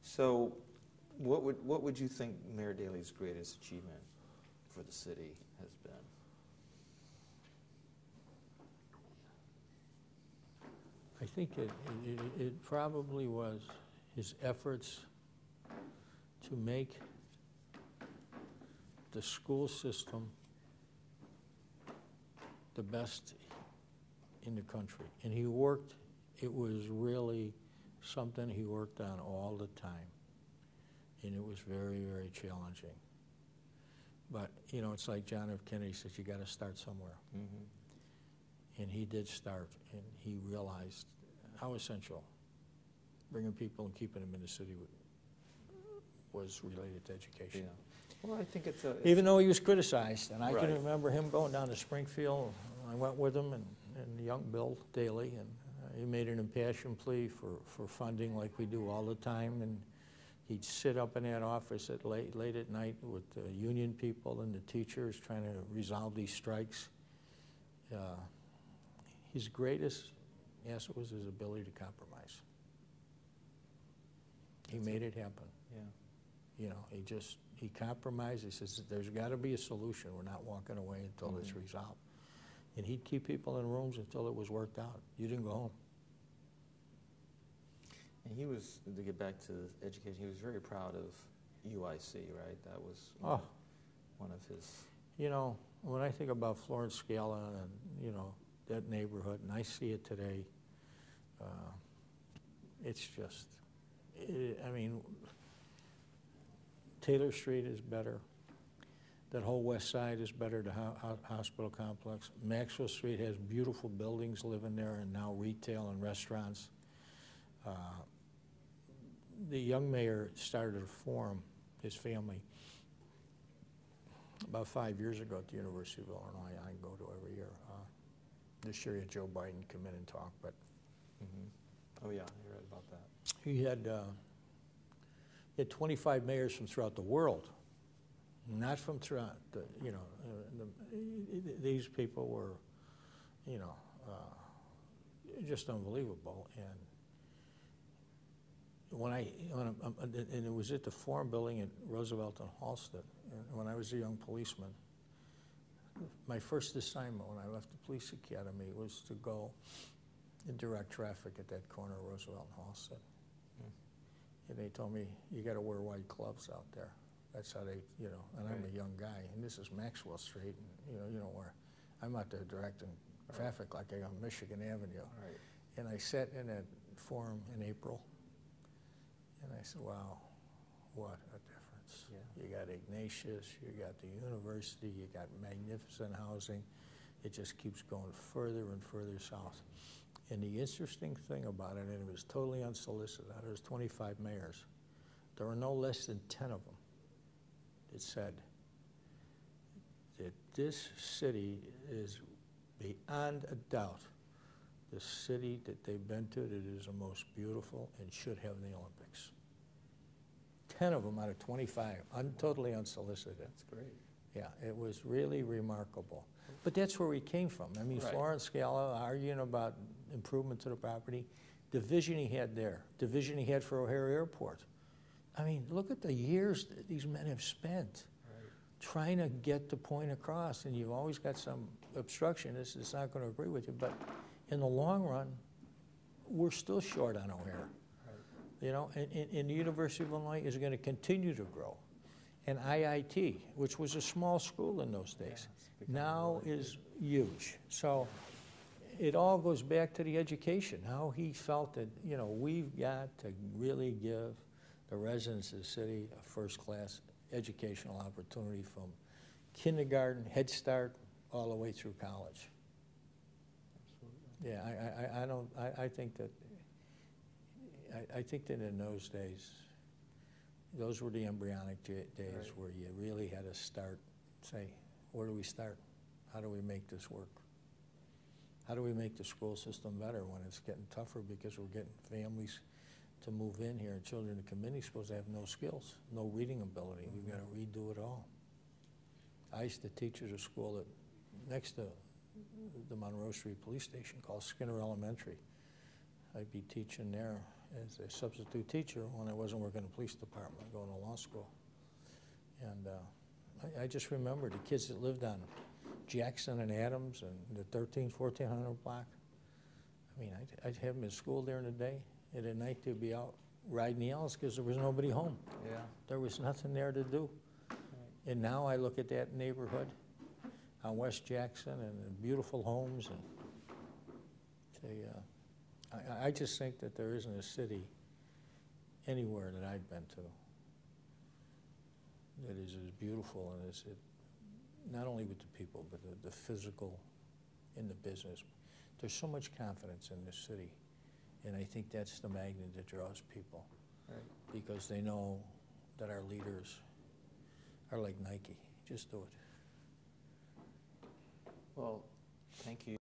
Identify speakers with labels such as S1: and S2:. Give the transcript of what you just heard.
S1: So, what would you think Mayor Daley's greatest achievement for the city has been?
S2: I think it probably was his efforts to make the school system the best in the country. And he worked, it was really something he worked on all the time. And it was very, very challenging. But, you know, it's like John F. Kennedy says, you got to start somewhere. Mm-hmm. And he did start, and he realized how essential bringing people and keeping them in the city was related to education.
S1: Yeah. Well, I think it's
S2: even though he was criticized, and I
S1: right.
S2: can remember him going down to Springfield. I went with him and young Bill Daley, and he made an impassioned plea for funding like we do all the time. And he'd sit up in that office at late at night with the union people and the teachers trying to resolve these strikes. His greatest asset was his ability to compromise. He made it happen. Yeah. You know, he compromised. He says, there's got to be a solution. We're not walking away until it's resolved. And he'd keep people in rooms until it was worked out. You didn't go home.
S1: And he was, to get back to education, he was very proud of UIC, right? That was one of his...
S2: You know, when I think about Florence Scala and, you know, that neighborhood, and I see it today, it's just, I mean, Taylor Street is better. That whole west side is better, the hospital complex. Maxwell Street has beautiful buildings living there and now retail and restaurants. The young mayor started a forum, his family, about 5 years ago at the University of Illinois. I go to every year. This year, Joe Biden come in and talk, but
S1: oh yeah, I read about that.
S2: He had 25 mayors from throughout the world, not from throughout the, you know, these people were, you know, just unbelievable. And and it was at the Forum Building at Roosevelt and Halsted. And when I was a young policeman, my first assignment when I left the police academy was to go and direct traffic at that corner of Roosevelt and Halsted. And they told me, you got to wear white gloves out there. That's how they, you know, and I'm a young guy, and this is Maxwell Street, and you know where I'm out there directing traffic like I'm on Michigan Avenue. Right. And I sat in that forum in April, and I said, wow, what a difference. Yeah. You got Ignatius, you got the university, you got magnificent housing. It just keeps going further and further south. And the interesting thing about it, and it was totally unsolicited, there was 25 mayors. There were no less than 10 of them that said that this city is beyond a doubt the city that they've been to that is the most beautiful and should have the Olympics. 10 of them out of 25, totally unsolicited.
S1: That's great.
S2: Yeah, it was really remarkable. But that's where we came from. I mean, Florence Scala arguing about improvement to the property, the vision he had there, the vision he had for O'Hare Airport. I mean, look at the years that these men have spent trying to get the point across, and you've always got some obstructionist that's not going to agree with you, but in the long run, we're still short on O'Hare. You know, and the University of Illinois is going to continue to grow. And IIT, which was a small school in those days, now is huge. So it all goes back to the education, how he felt that, you know, we've got to really give the residents of the city a first-class educational opportunity from kindergarten, Head Start, all the way through college. Absolutely. Yeah, I think that in those days, those were the embryonic days where you really had to start, say, where do we start? How do we make this work? How do we make the school system better when it's getting tougher because we're getting families to move in here and children in community schools that have no skills, no reading ability. We've got to redo it all. I used to teach at a school that next to the Monroe Street Police Station called Skinner Elementary. I'd be teaching there, as a substitute teacher when I wasn't working in the police department, going to law school. And I just remember the kids that lived on Jackson and Adams and the 1400 block. I mean, I'd have them at school during the day, and at night they'd be out riding the L's because there was nobody home.
S1: Yeah.
S2: There was nothing there to do.
S1: Right.
S2: And now I look at that neighborhood on West Jackson and the beautiful homes, and I just think that there isn't a city anywhere that I've been to that is as beautiful and as not only with the people, but the physical in the business. There's so much confidence in this city, and I think that's the magnet that draws people.
S1: Right.
S2: Because they know that our leaders are like Nike. Just do it.
S1: Well, thank you.